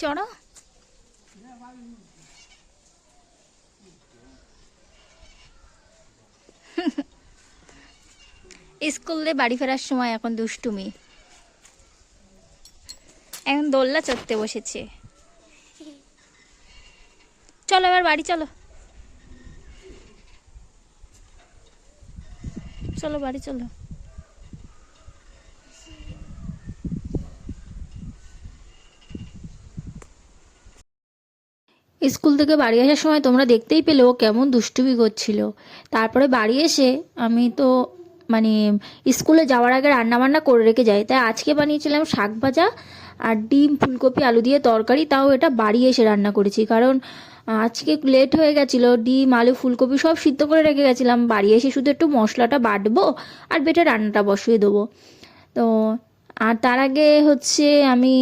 চড়ো। স্কুলে বাড়ি ফেরার সময় এখন দুষ্টুমি, এখন দোলনা চড়তে বসেছে। চলো এবার বাড়ি চলো, চলো বাড়ি চলো। স্কুল থেকে বাড়ি আসার সময় তোমরা দেখতেই পেলে ও কেমন দুষ্টুমি করছিল। তারপরে বাড়ি এসে আমি তো মানে স্কুলে যাওয়ার আগে রান্না বান্না করে রেখে যাই, তাই আজকে বানিয়েছিলাম শাক ভাজা আর ডিম ফুলকপি আলু দিয়ে তরকারি। তাও এটা বাড়ি এসে রান্না করেছি, কারণ আজকে লেট হয়ে গেছিলো। ডিম আলু ফুলকপি সব সিদ্ধ করে রেখে গেছিলাম, বাড়ি এসে শুধু একটু মশলাটা বাটবো আর বেটে রান্নাটা বসিয়ে দেবো। তো আর তার আগে হচ্ছে আমি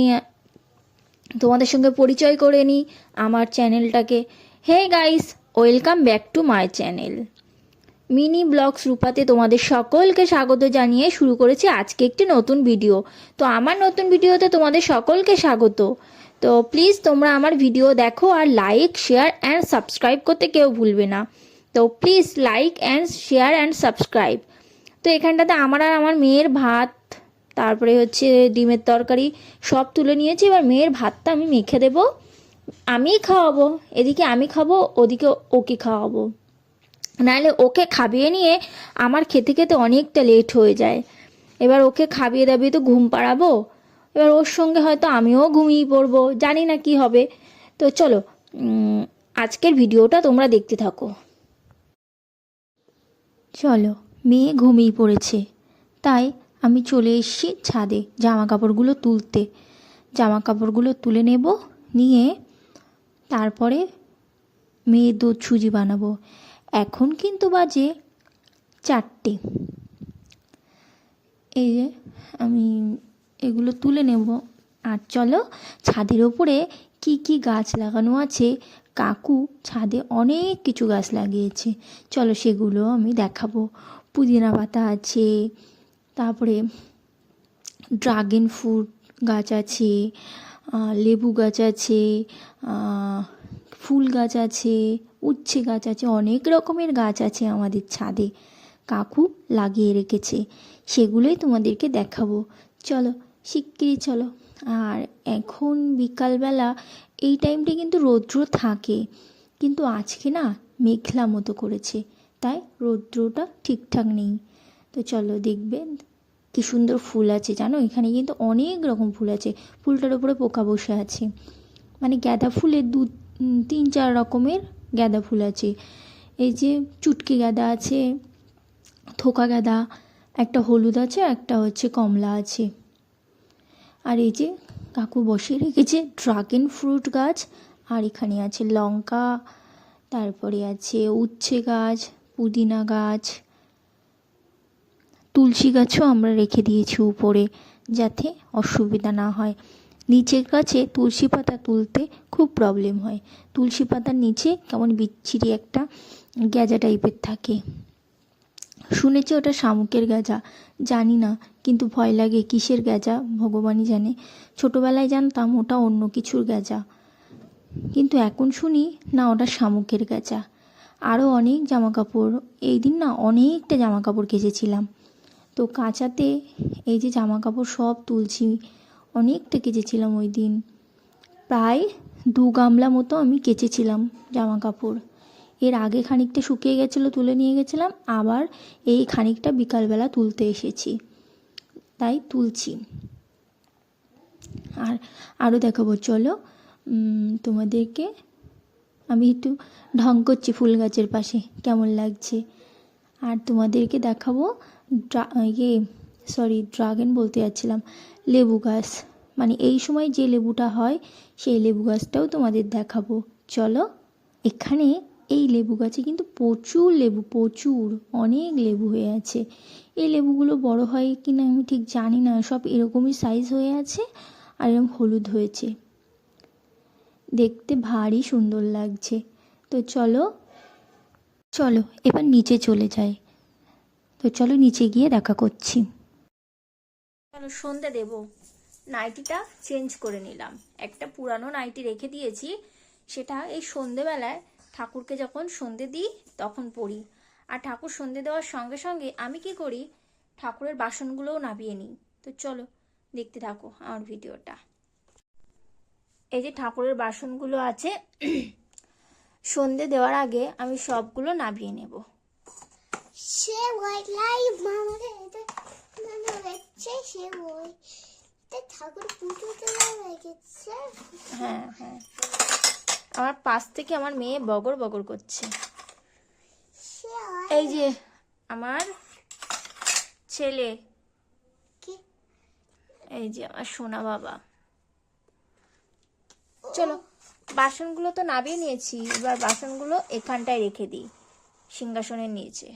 তোমাদের সঙ্গে পরিচয় করে নিই আমার চ্যানেলটাকে। Hey guys, welcome back to my channel mini vlogs রূপাতে তোমাদের সকলকে স্বাগত জানিয়ে শুরু করেছি আজকে একটি নতুন ভিডিও। তো আমার নতুন ভিডিওতে তোমাদের সকলকে স্বাগত। তো প্লিজ তোমরা আমার ভিডিও দেখো আর লাইক শেয়ার অ্যান্ড সাবস্ক্রাইব করতে কেউ ভুলবে না। তো please like and share and subscribe. তো এখানটাতে আমার আর আমার মেয়ের ভাত, তারপরে হচ্ছে ডিমের তরকারি সব তুলে নিয়েছি। এবার মেয়ের ভাতটা আমি মেখে দেবো, আমিই খাওয়াবো। এদিকে আমি খাবো, ওদিকে ওকে খাওয়াবো, নাহলে ওকে খাবিয়ে নিয়ে আমার খেতে খেতে অনেকটা লেট হয়ে যায়। এবার ওকে খাবিয়ে দাবিয়ে তো ঘুম পাড়াবো, এবার ওর সঙ্গে হয়তো আমিও ঘুমিয়ে পড়বো, জানি না কি হবে। তো চলো আজকের ভিডিওটা তোমরা দেখতে থাকো। চলো, মেয়ে ঘুমিয়ে পড়েছে, তাই আমি চলে এসেছি ছাদে জামা কাপড়গুলো তুলতে। জামা কাপড়গুলো তুলে নেব, নিয়ে তারপরে মেয়ের দুধ সুজি বানাবো। এখন কিন্তু বাজে 4টে। এই যে আমি এগুলো তুলে নেব। আর চলো, ছাদের ওপরে কি কি গাছ লাগানো আছে, কাকু ছাদে অনেক কিছু গাছ লাগিয়েছে, চলো সেগুলো আমি দেখাবো। পুদিনা পাতা আছে, তারপরে ড্রাগন ফ্রুট গাছ আছে, লেবু গাছ আছে, ফুল গাছ আছে, উচ্ছে গাছ আছে, অনেক রকমের গাছ আছে আমাদের ছাদে, কাকু লাগিয়ে রেখেছে। সেগুলোই তোমাদেরকে দেখাবো, চলো শিগগিরই চলো। আর এখন বিকালবেলা এই টাইমটা কিন্তু রৌদ্র থাকে, কিন্তু আজকে না মেঘলা মতো করেছে, তাই রৌদ্রটা ঠিকঠাক নেই। তো চলো, দেখবেন কি সুন্দর ফুল আছে জানো, এখানে কিন্তু অনেক রকম ফুল আছে। ফুলটার উপরে পোকা বসে আছে, মানে গাঁদা ফুলের 3-4 রকমের গাঁদা ফুল আছে। এই যে চুটকি গাঁদা আছে, থোকা গাঁদা, একটা হলুদ আছে, একটা হচ্ছে কমলা আছে। আর এই যে কাকু বসিয়ে রেখেছে ড্রাগন ফ্রুট গাছ, আর এখানে আছে লঙ্কা, তারপরে আছে উচ্ছে গাছ, পুদিনা গাছ, তুলসী গাছও আমরা রেখে দিয়েছি উপরে, যাতে অসুবিধা না হয়। নিচের গাছে তুলসী পাতা তুলতে খুব প্রবলেম হয়, তুলসী পাতার নিচে কেমন বিচ্ছিরি একটা গ্যাজা টাইপের থাকে। শুনেছি ওটা শামুকের গ্যাজা, জানি না, কিন্তু ভয় লাগে, কিসের গ্যাজা ভগবানই জানে। ছোটোবেলায় জানতাম ওটা অন্য কিছুর গ্যাজা, কিন্তু এখন শুনি না ওটা শামুকের গ্যাজা। আরও অনেক জামা কাপড়, এই দিন না অনেকটা জামা কাপড় কেচেছিলাম। তো কাচাতে এই যে জামা কাপড় সব তুলছি, অনেকটা কেচেছিলাম ওই দিন, প্রায় 2 গামলা মতো আমি কেচেছিলাম জামা কাপড়। এর আগে খানিকটা শুকিয়ে গেছিলো, তুলে নিয়ে গেছিলাম, আবার এই খানিকটা বিকালবেলা তুলতে এসেছি, তাই তুলছি। আর আরও দেখাবো, চলো তোমাদেরকে। আমি একটু ঢং করছি ফুল গাছের পাশে, কেমন লাগছে। আর তোমাদেরকে দেখাবো ড্রাগন বলতে যাচ্ছিলাম, লেবু গাছ, মানে এই সময় যে লেবুটা হয় সেই লেবু গাছটাও তোমাদের দেখাবো। চলো, এখানে এই লেবু গাছে কিন্তু প্রচুর লেবু, প্রচুর অনেক লেবু হয়ে আছে। এই লেবুগুলো বড় হয় কি না আমি ঠিক জানি না, সব এরকমই সাইজ হয়ে আছে আর এরকম হলুদ হয়েছে, দেখতে ভারী সুন্দর লাগছে। তো চলো চলো এবার নিচে চলে যাই। তো চলো নিচে গিয়ে দেখা করছি। চলো সন্ধে দেব, নাইটিটা চেঞ্জ করে নিলাম। একটা পুরানো নাইটি রেখে দিয়েছি, সেটা এই সন্ধেবেলায় ঠাকুরকে যখন সন্ধে দিই তখন পরি। আর ঠাকুর সন্ধে দেওয়ার সঙ্গে সঙ্গে আমি কি করি, ঠাকুরের বাসনগুলোও নাবিয়ে নিই। তো চলো দেখতে থাকো আমার ভিডিওটা। এই যে ঠাকুরের বাসনগুলো আছে, সন্ধে দেওয়ার আগে আমি সবগুলো নাবিয়ে নেব। সে হোয়াইট লাইভ মামাকে এটা মানে হচ্ছে সে ওই ঠাকুর পুজোতে লেগেছে। হ্যাঁ হ্যাঁ, আমার পাশ থেকে আমার মেয়ে বগর বগর করছে। এই যে আমার ছেলে, এই যে আমার সোনা বাবা। চলো বাসনগুলো তো নাবিয়ে নিয়েছি, এবার বাসনগুলো এখানটায় রেখে দিই সিংহাসনের নিচে।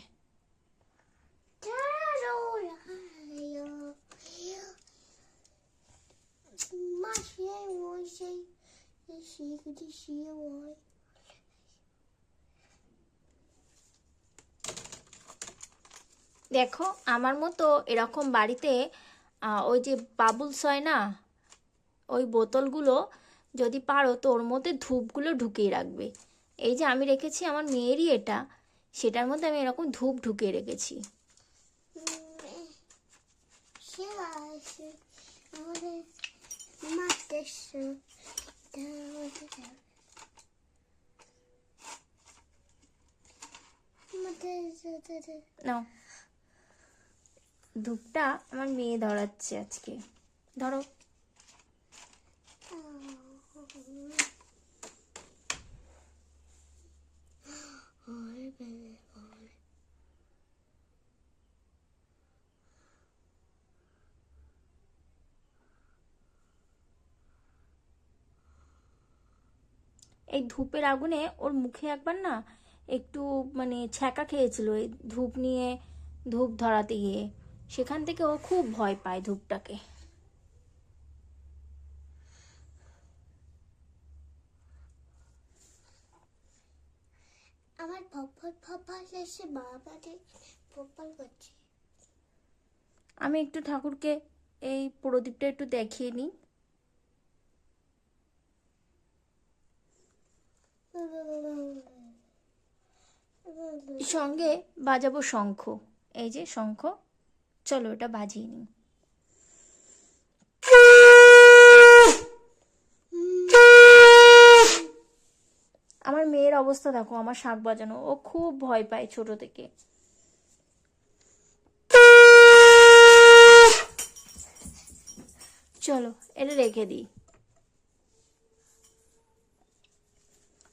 দেখো আমার মতো এরকম বাড়িতে ওই যে বাবুলস হয় না, ওই বোতলগুলো যদি পারো তো ওর মধ্যে ধূপগুলো ঢুকিয়ে রাখবে। এই যে আমি রেখেছি আমার মেয়েরই এটা, সেটার মধ্যে আমি এরকম ধূপ ঢুকিয়ে রেখেছি। নাও, ধূপটা আমার মেয়ে ধরাচ্ছে আজকে, ধরো। এই ধূপের আগুনে ওর মুখে একবার না একটু মানে ছ্যাঁকা খেয়েছিল এই ধূপ নিয়ে, ধূপ ধরাতে গিয়ে। সেখান থেকে ও খুব ভয় পায় ধূপটাকে। আমার ফফল ফফল এসে বাবাকে ফফল করছে। আমি একটু ঠাকুরকে এই প্রদীপটা একটু দেখিয়ে নিই। সঙ্গে বাজাবো শঙ্খ, এই যে শঙ্খ, চলো এটা বাজিয়ে নিই। আমার মেয়ের অবস্থা দেখো, আমার শাঁখ বাজানো, ও খুব ভয় পায় ছোট থেকে। চলো এটা রেখে দিই।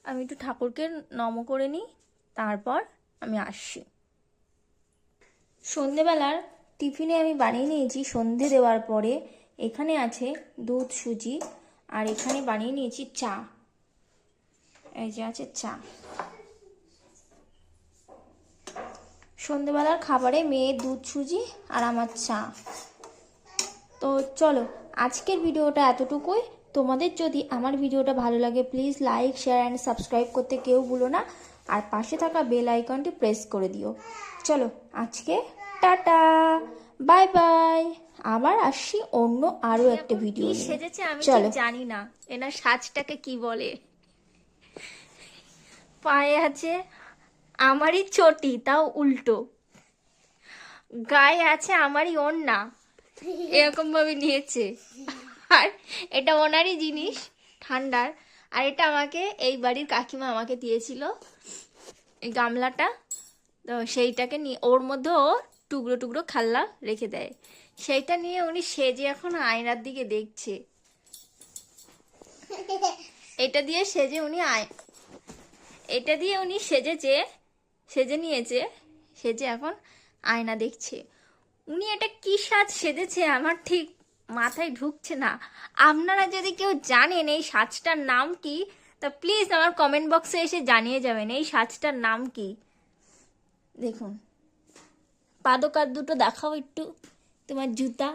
আমি একটু ঠাকুরকে নম করে নিই, তারপর আমি আসছি। সন্ধেবেলার টিফিনে আমি বানিয়ে নিয়েছি সন্ধে দেওয়ার পরে। এখানে আছে দুধ সুজি, আর এখানে বানিয়ে নিয়েছি চা। এই যে আছে চা। সন্ধেবেলার খাবারে মেয়ের দুধ সুজি আর আমার চা। তো চলো আজকের ভিডিওটা এতটুকুই। তোমাদের যদি আমার ভিডিওটা ভালো লাগে please like share and subscribe করতে কেউ ভুলো না, আর পাশে থাকা বেল আইকনটি প্রেস করে দিও। চলো আজকে টাটা, বাই বাই। আবার আসছি অন্য আরো একটা ভিডিও নিয়ে। সেজেছে আমি ঠিক জানি না এনার সাজটাকে কি বলে। পায়ে আছে আমারই চটি, তাও উল্টো। গায়ে আছে আমারই ওড়না, এরকম ভাবে নিয়েছে। আর এটা ওনারই জিনিস ঠান্ডার। আর এটা আমাকে এই বাড়ির কাকিমা আমাকে দিয়েছিল, এই গামলাটা। তো সেইটাকে নিয়ে ওর মধ্যে ও টুকরো টুকরো খাল্লা রেখে দেয়, সেইটা নিয়ে উনি সেজে এখন আয়নার দিকে দেখছে। এটা দিয়ে সেজে উনি এটা দিয়ে উনি সেজে নিয়েছে, সেজে এখন আয়না দেখছে। উনি এটা কি সাজ সেজেছে আমার ঠিক মাথায় ঢুকছে না। আপনারা যদি কেউ জানেন এই সাজটার নাম কি, তা প্লিজ আমার কমেন্ট বক্সে এসে জানিয়ে যাবেন এই সাজটার নাম কি। দেখুন পাদকার দুটো দেখাও একটু, তোমার জুতা।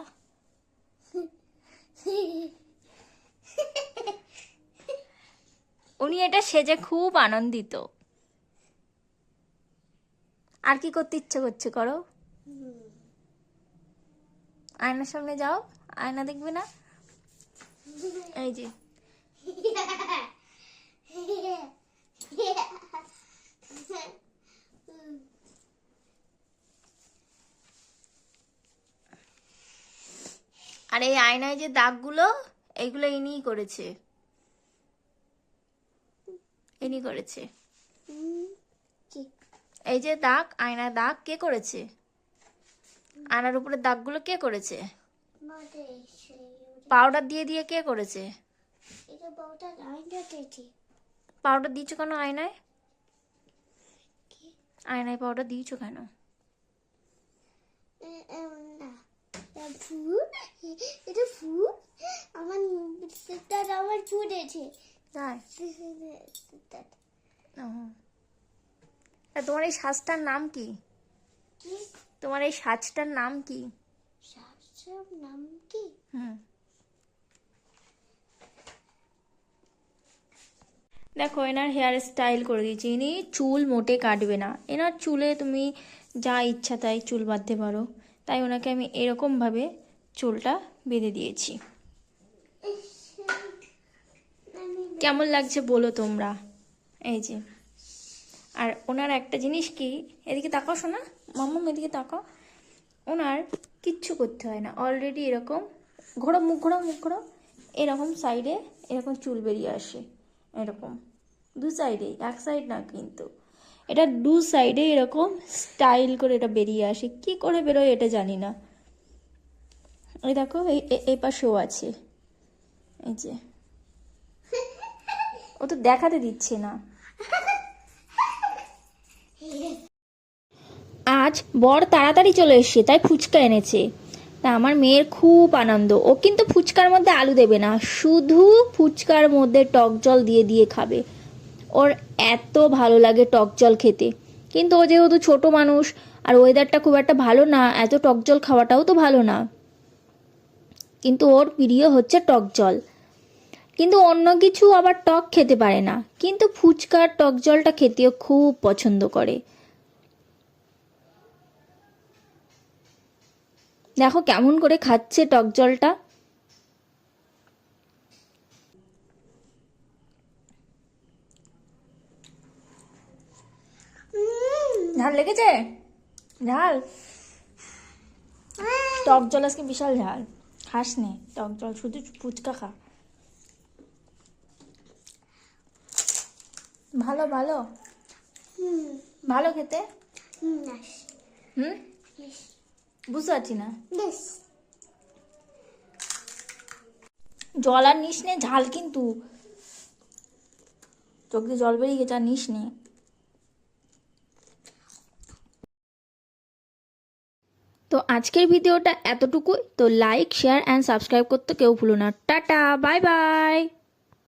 উনি এটা সেজে খুব আনন্দিত। আর কি করতে ইচ্ছে করছে করো, আয়নার সামনে যাও, আয়না দেখবে না? এই যে আর এই আয়নায় যে দাগগুলো এইগুলো ইনিই করেছে, ইনি করেছে। কি? এই যে দাগ, আয়নায় দাগ কে করেছে? আয়নার উপরে দাগগুলো কে করেছে? বউটা এসে পাউডার দিয়ে দিয়ে কে করেছে? এটা বউটা আইনটা দিয়েছি। পাউডার দিয়েছো কেন আয়নায়? কি? আয়নায় পাউডার দিয়েছো কেন? না, এটা ফুল, এটা ফুল আমার সিস্টার আমার ছুটেছে। তাই? ও। তা তোমার এই সাজটার নাম কি? কি? তোমার এই সাজটার নাম কি? শাশুর নাম কি? হুম, দেখো এনার হেয়ার স্টাইল করে দিয়েছি। ইনি চুল মোটে কাটবে না, এনার চুলে তুমি যা ইচ্ছা তাই চুল বাঁধতে পারো, তাই ওনাকে আমি এরকমভাবে চুলটা বেঁধে দিয়েছি। কেমন লাগছে বলো তোমরা? এই যে, আর ওনার একটা জিনিস কি, এদিকে তাকাও শোনা, মাম্মাম এদিকে তাকাও, ওনার কিচ্ছু করতে হয় না, অলরেডি এরকম ঘোরা, মুখ ঘোরা, মুখ ঘোরা, এরকম সাইডে এরকম চুল বেরিয়ে আসে, এরকম দু সাইডেই, এক সাইড না কিন্তু, এটা দু সাইডে এরকম স্টাইল করে এটা বেরিয়ে আসে। কি করে বেরোয় এটা জানি না। এই দেখো এই পাশেও আছে, এই যে, ও তো দেখাতে দিচ্ছে না। আজ বর তাড়াতাড়ি চলে এসছে তাই ফুচকা এনেছে। তা আমার মেয়ের খুব আনন্দ, ও কিন্তু ফুচকার মধ্যে আলু দেবে না, শুধু ফুচকার মধ্যে টক জল দিয়ে দিয়ে খাবে। ওর এত ভালো লাগে টক জল খেতে, কিন্তু ও যেহেতু ছোট মানুষ আর ওয়েদারটা খুব একটা ভালো না, এত টক জল খাওয়াটাও তো ভালো না, কিন্তু ওর প্রিয় হচ্ছে টক জল। কিন্তু অন্য কিছু আবার টক খেতে পারে না, কিন্তু ফুচকার টক জলটা খেতেও খুব পছন্দ করে। দেখো কেমন করে খাচ্ছে টক জলটা। ঝাল লেগেছে? ঝাল? টক জল আজকে বিশাল ঝাল, খাস নে টক জল, শুধু ফুচকা খা। ভালো ভালো ভালো খেতে। হুম, বুঝতে পারছি না। জল আর নিস নে, ঝাল কিন্তু, চোখ দিয়ে জল বেরিয়ে গেছে, আর নিস নে। তো আজকের ভিডিওটা এতটুকুই। তো লাইক, শেয়ার অ্যান্ড সাবস্ক্রাইব করতে কেউ ভুলো না। Tata, bye bye.